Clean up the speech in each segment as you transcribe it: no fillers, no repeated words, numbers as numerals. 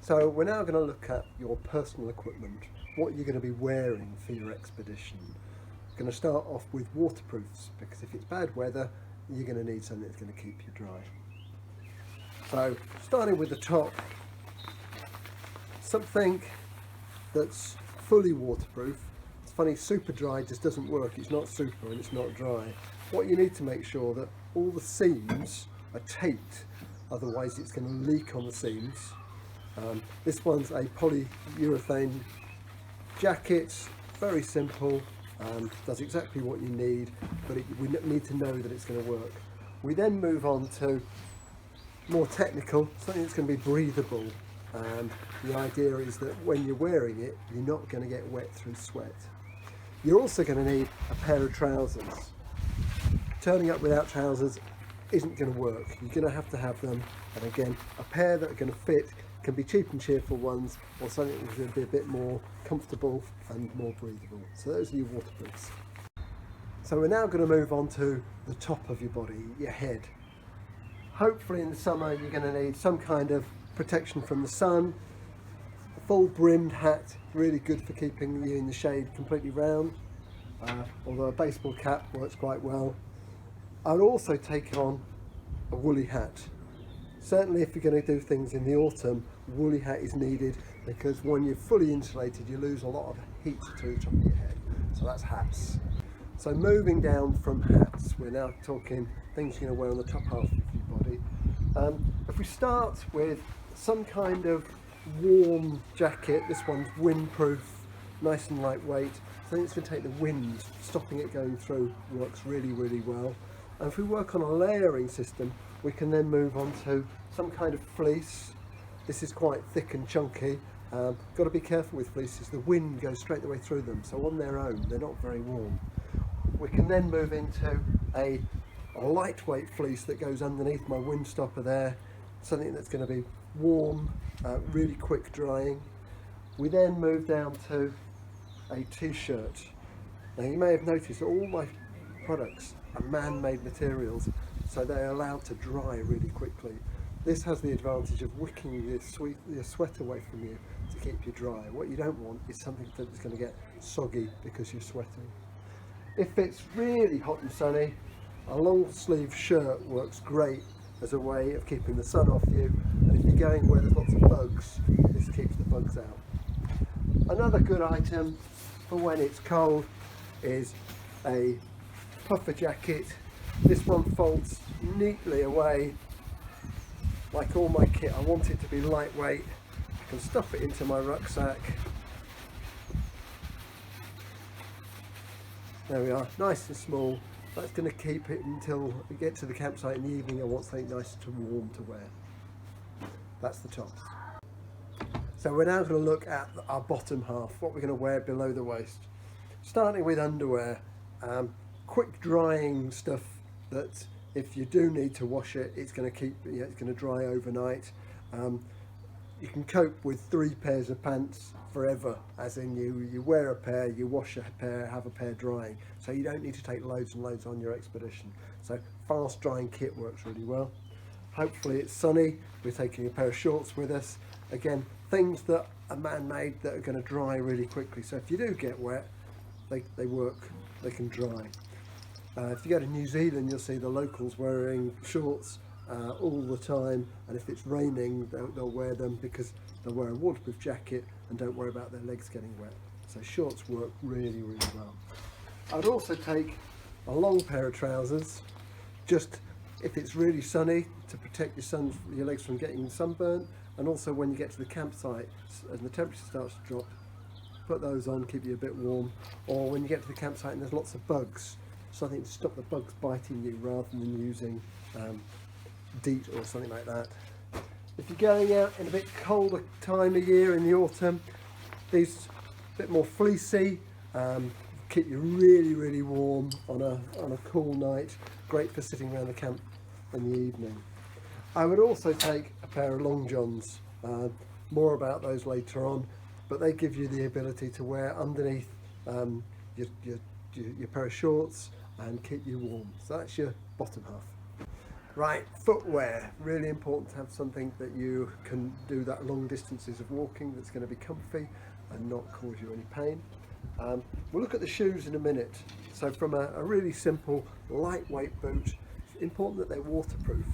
So we're now going to look at your personal equipment, what you're going to be wearing for your expedition. We're going to start off with waterproofs, because if it's bad weather, you're going to need something that's going to keep you dry. So starting with the top, something that's fully waterproof. It's funny, super dry just doesn't work. It's not super and it's not dry. What you need to make sure that all the seams are taped, otherwise it's going to leak on the seams. This one's a polyurethane jacket, very simple, does exactly what you need, but we need to know that it's going to work. We then move on to more technical, something that's going to be breathable, and the idea is that when you're wearing it, you're not going to get wet through sweat. You're also going to need a pair of trousers. Turning up without trousers isn't going to work. You're going to have them, and again, a pair that are going to fit. Can be cheap and cheerful ones, or something that's going to be a bit more comfortable and more breathable. So those are your waterproofs. So we're now going to move on to the top of your body, your head. Hopefully in the summer you're going to need some kind of protection from the sun. A full brimmed hat, really good for keeping you in the shade completely round, although a baseball cap works quite well. I'd also take on a woolly hat. Certainly if you're going to do things in the autumn, woolly hat is needed, because when you're fully insulated you lose a lot of heat to the top of your head. So that's hats. So moving down from hats, we're now talking things you're going to wear on the top half of your body. If we start with some kind of warm jacket, this one's windproof, nice and lightweight. So it's going to take the wind, stopping it going through, works really, really well. And if we work on a layering system, we can then move on to some kind of fleece. This is quite thick and chunky. Got to be careful with fleeces, the wind goes straight the way through them, so on their own they're not very warm. We can then move into a lightweight fleece that goes underneath my windstopper there, something that's going to be warm, really quick drying. We then move down to a t-shirt. Now you may have noticed that all my products are man-made materials, so they're allowed to dry really quickly. This has the advantage of wicking your sweat away from you to keep you dry. What you don't want is something that's going to get soggy because you're sweating. If it's really hot and sunny, a long sleeve shirt works great as a way of keeping the sun off you, and if you're going where there's lots of bugs, this keeps the bugs out. Another good item for when it's cold is a puffer jacket. This one folds neatly away. Like all my kit, I want it to be lightweight. I can stuff it into my rucksack. There we are, nice and small. That's going to keep it until we get to the campsite in the evening. I want something nice and warm to wear. That's the top. So we're now going to look at our bottom half, what we're going to wear below the waist. Starting with underwear, quick drying stuff that if you do need to wash it, it's going to dry overnight. You can cope with 3 pairs of pants forever, as in you wear a pair, you wash a pair, have a pair drying, so you don't need to take loads and loads on your expedition. So fast drying kit works really well. Hopefully it's sunny, we're taking a pair of shorts with us. Again, things that are man-made that are going to dry really quickly, so if you do get wet, they work, they can dry. If you go to New Zealand, you'll see the locals wearing shorts all the time, and if it's raining they'll wear them, because they'll wear a waterproof jacket and don't worry about their legs getting wet. So shorts work really, really well. I'd also take a long pair of trousers, just if it's really sunny, to protect your legs from getting sunburnt, and also when you get to the campsite and the temperature starts to drop, put those on, keep you a bit warm. Or when you get to the campsite and there's lots of bugs, something to stop the bugs biting you rather than using DEET or something like that. If you're going out in a bit colder time of year in the autumn, these a bit more fleecy, keep you really, really warm on a cool night. Great for sitting around the camp in the evening. I would also take a pair of long johns. More about those later on, but they give you the ability to wear underneath your pair of shorts and keep you warm. So that's your bottom half. Right, footwear, really important to have something that you can do that long distances of walking that's going to be comfy and not cause you any pain. We'll look at the shoes in a minute. So from a really simple lightweight boot, it's important that they're waterproof.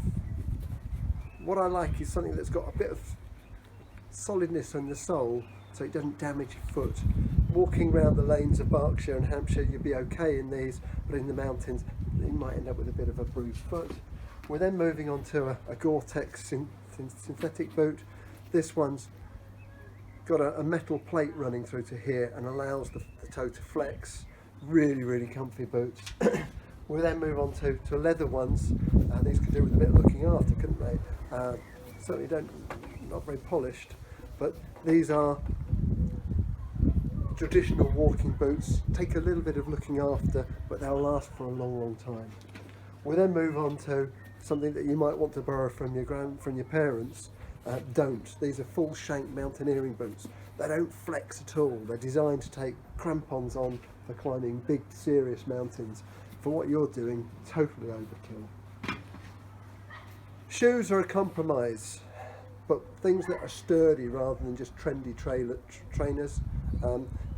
What I like is something that's got a bit of solidness on the sole so it doesn't damage your foot. Walking around the lanes of Berkshire and Hampshire you'll be okay in these, but in the mountains you might end up with a bit of a bruised foot. We're then moving on to a Gore-Tex synthetic boot. This one's got a metal plate running through to here and allows the toe to flex. Really, really comfy boots. We'll then move on to leather ones. These could do with a bit of looking after, couldn't they? Certainly not very polished, but these are traditional walking boots. Take a little bit of looking after, but they'll last for a long, long time. We'll then move on to something that you might want to borrow from your parents. Don't. These are full shank mountaineering boots. They don't flex at all. They're designed to take crampons on for climbing big, serious mountains. For what you're doing, totally overkill. Shoes are a compromise, but things that are sturdy rather than just trendy trainers.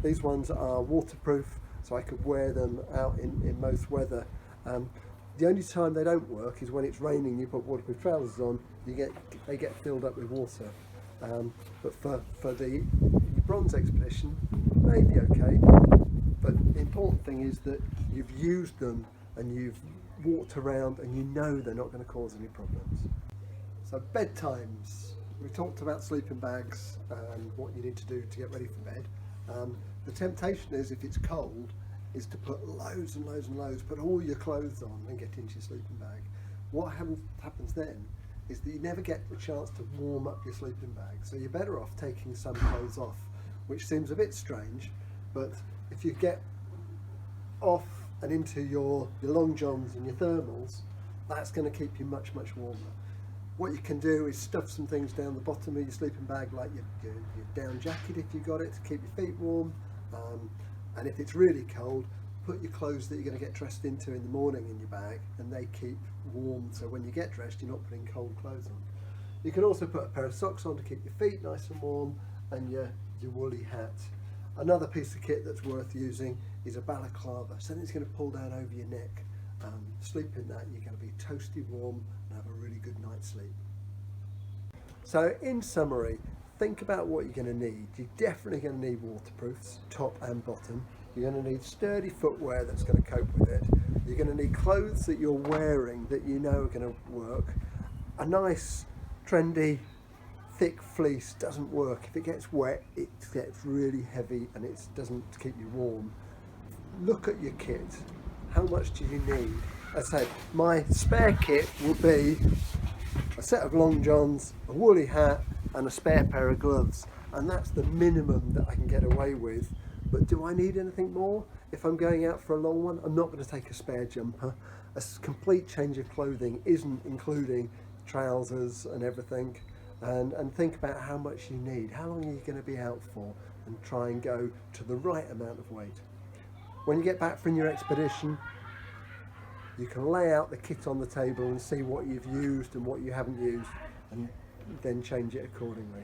These ones are waterproof, so I could wear them out in most weather. The only time they don't work is when it's raining. You put waterproof trousers on, they get filled up with water. But for the bronze expedition, maybe okay. But the important thing is that you've used them and you've walked around and you know they're not going to cause any problems. So bedtimes. We talked about sleeping bags and what you need to do to get ready for bed. The temptation is, if it's cold, is to put loads and loads and loads, put all your clothes on and get into your sleeping bag. What happens then is that you never get the chance to warm up your sleeping bag. So you're better off taking some clothes off, which seems a bit strange, but if you get off and into your long johns and your thermals, that's going to keep you much, much warmer. What you can do is stuff some things down the bottom of your sleeping bag, like your down jacket if you've got it, to keep your feet warm. And if it's really cold, put your clothes that you're going to get dressed into in the morning in your bag, and they keep warm, so when you get dressed you're not putting cold clothes on. You can also put a pair of socks on to keep your feet nice and warm, and your woolly hat. Another piece of kit that's worth using is a balaclava, something that's going to pull down over your neck. Sleep in that, you're going to be toasty warm and have a really good night's sleep. So in summary, think about what you're going to need. You're definitely going to need waterproofs, top and bottom. You're going to need sturdy footwear that's going to cope with it. You're going to need clothes that you're wearing that you know are going to work. A nice, trendy, thick fleece doesn't work. If it gets wet, it gets really heavy and it doesn't keep you warm. Look at your kit. How much do you need? As I said, my spare kit will be a set of long johns, a woolly hat, and a spare pair of gloves, and that's the minimum that I can get away with. But do I need anything more? If I'm going out for a long one, I'm not going to take a spare jumper. A complete change of clothing isn't including trousers and everything. And think about how much you need. How long are you going to be out for? And try and go to the right amount of weight. When you get back from your expedition, you can lay out the kit on the table and see what you've used and what you haven't used, and then change it accordingly.